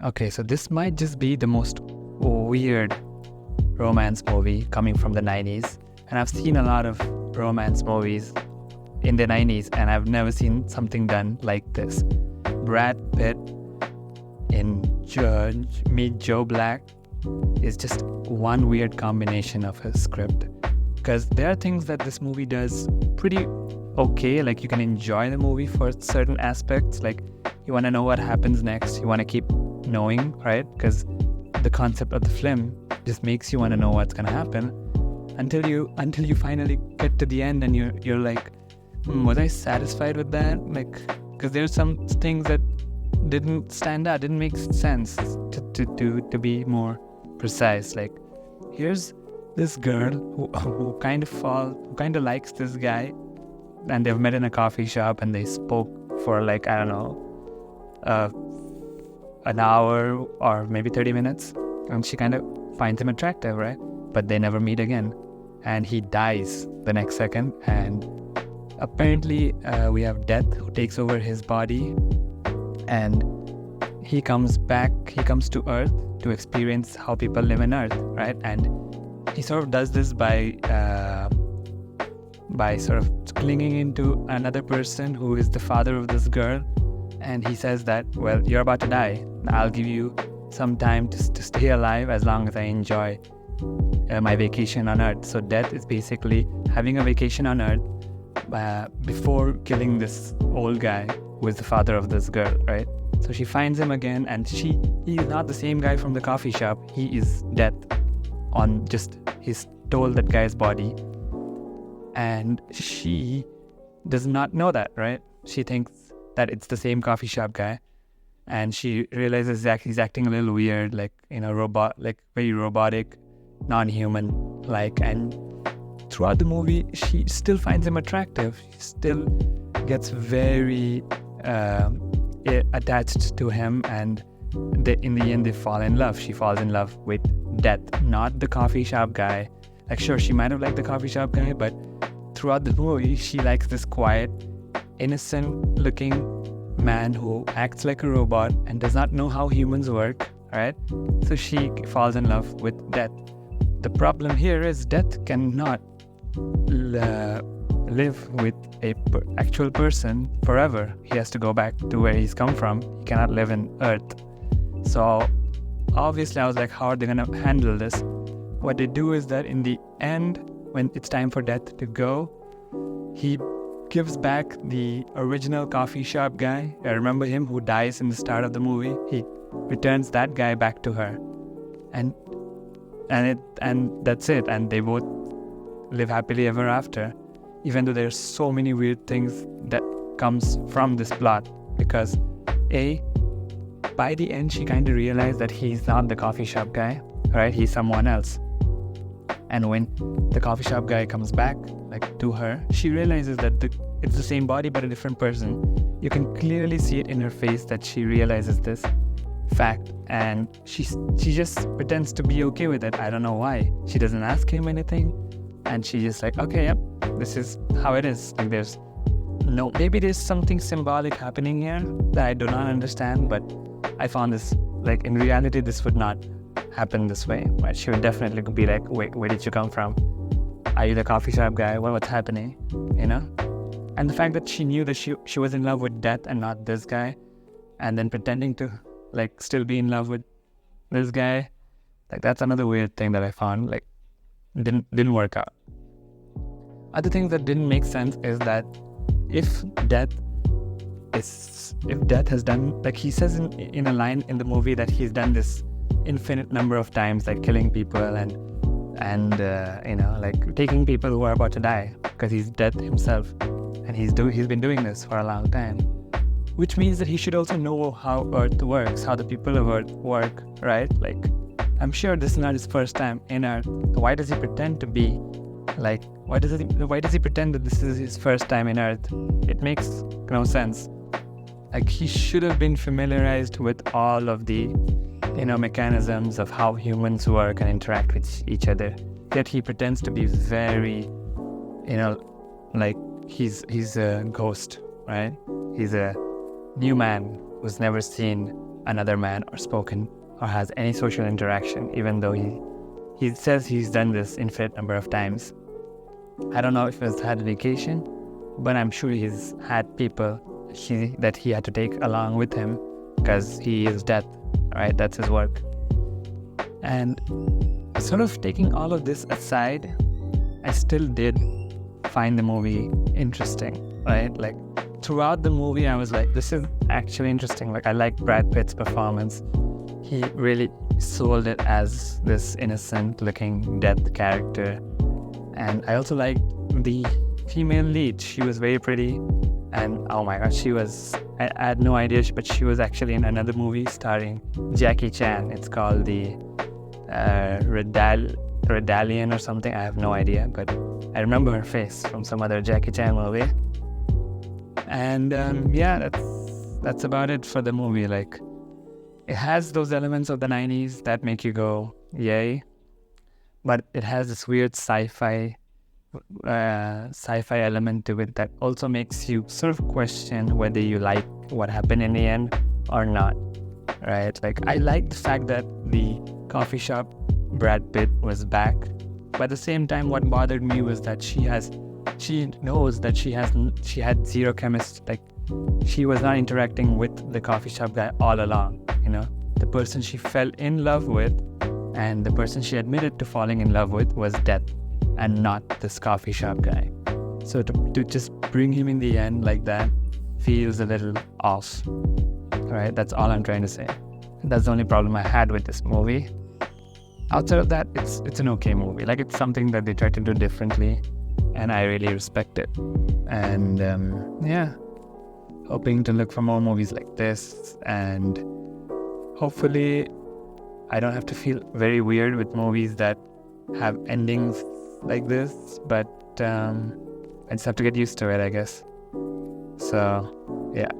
Okay, so this might just be the most weird romance movie coming from the 90s. And I've seen a lot of romance movies in the 90s, and I've never seen something done like this. Brad Pitt in Meet Joe Black is just one weird combination of a script. Because there are things that this movie does pretty okay, like you can enjoy the movie for certain aspects, like you want to know what happens next, you want to keep knowing, right? Because the concept of the film just makes you want to know what's going to happen until you finally get to the end and you're like, was I satisfied with that? Like, because there's some things that didn't stand out, didn't make sense, to be more precise. Like, here's this girl who kind of likes this guy, and they've met in a coffee shop and they spoke for like, I don't know, an hour or maybe 30 minutes, and she kind of finds him attractive, right? But they never meet again, and he dies the next second. And apparently we have Death who takes over his body, and he comes to Earth to experience how people live on Earth, right? And he sort of does this by sort of clinging into another person who is the father of this girl. And he says that, well, you're about to die. I'll give you some time to stay alive as long as I enjoy my vacation on Earth. So Death is basically having a vacation on Earth before killing this old guy who is the father of this girl, right? So she finds him again, and he is not the same guy from the coffee shop. He is Death on just he stole that guy's body. And she does not know that, right? She thinks that it's the same coffee shop guy, and she realizes that he's acting a little weird, like, very robotic, non-human like. And throughout the movie, she still finds him attractive. She still gets very attached to him, and in the end they fall in love. She falls in love with Death, not the coffee shop guy. Like, sure, she might have liked the coffee shop guy, but throughout the movie she likes this quiet, innocent looking man who acts like a robot and does not know how humans work, right? So she falls in love with Death. The problem here is Death cannot live with a actual person forever. He has to go back to where he's come from. He cannot live in Earth. So obviously I was like, how are they gonna handle this? What they do is that in the end, when it's time for Death to go, he gives back the original coffee shop guy. I remember him, who dies in the start of the movie. He returns that guy back to her, and that's it. And they both live happily ever after, even though there's so many weird things that comes from this plot. Because by the end, she kind of realized that he's not the coffee shop guy, right? He's someone else. And when the coffee shop guy comes back, like, to her, she realizes that it's the same body but a different person. You can clearly see it in her face that she realizes this fact, and she just pretends to be okay with it. I don't know why. She doesn't ask him anything, and she just like, okay, yep, this is how it is. Like, maybe there's something symbolic happening here that I do not understand, but I found this, like, in reality this would not happen this way, right? She would definitely be like, wait, where did you come from? Are you the coffee shop guy? What's happening? You know? And the fact that she knew that she was in love with Death and not this guy, and then pretending to, like, still be in love with this guy, like, that's another weird thing that I found, like, didn't work out. Other things that didn't make sense is that if Death has done, like, he says in a line in the movie that he's done this infinite number of times, like killing people and like taking people who are about to die, because he's Death himself, and he's been doing this for a long time, which means that he should also know how Earth works, how the people of Earth work, right? Like, I'm sure this is not his first time in Earth. So why does he pretend to be like? Why does he pretend that this is his first time in Earth? It makes no sense. Like, he should have been familiarized with all of the mechanisms of how humans work and interact with each other. Yet he pretends to be very, like he's a ghost, right? He's a new man who's never seen another man or spoken or has any social interaction, even though he says he's done this infinite number of times. I don't know if he's had vacation, but I'm sure he's had people that he had to take along with him because he is death, right? That's his work. And sort of taking all of this aside, I still did find the movie interesting, right? Like throughout the movie, I was like, this is actually interesting. Like I like Brad Pitt's performance. He really sold it as this innocent looking death character. And I also liked the female lead. She was very pretty. And oh my god, I had no idea, but she was actually in another movie starring Jackie Chan. It's called the Redalian or something. I have no idea, but I remember her face from some other Jackie Chan movie. And yeah, that's about it for the movie. Like, it has those elements of the 90s that make you go, yay. But it has this weird sci-fi element to it that also makes you sort of question whether you like what happened in the end or not, right? Like, I like the fact that the coffee shop Brad Pitt was back, but at the same time what bothered me was that she knows that she had zero chemistry. Like, she was not interacting with the coffee shop guy all along, you know. The person she fell in love with and the person she admitted to falling in love with was Death and not this coffee shop guy. So to just bring him in the end like that feels a little off, right? That's all I'm trying to say. That's the only problem I had with this movie. Outside of that, it's an okay movie. Like, it's something that they try to do differently, and I really respect it. And yeah, hoping to look for more movies like this, and hopefully I don't have to feel very weird with movies that have endings like this, but I just have to get used to it, I guess. So yeah.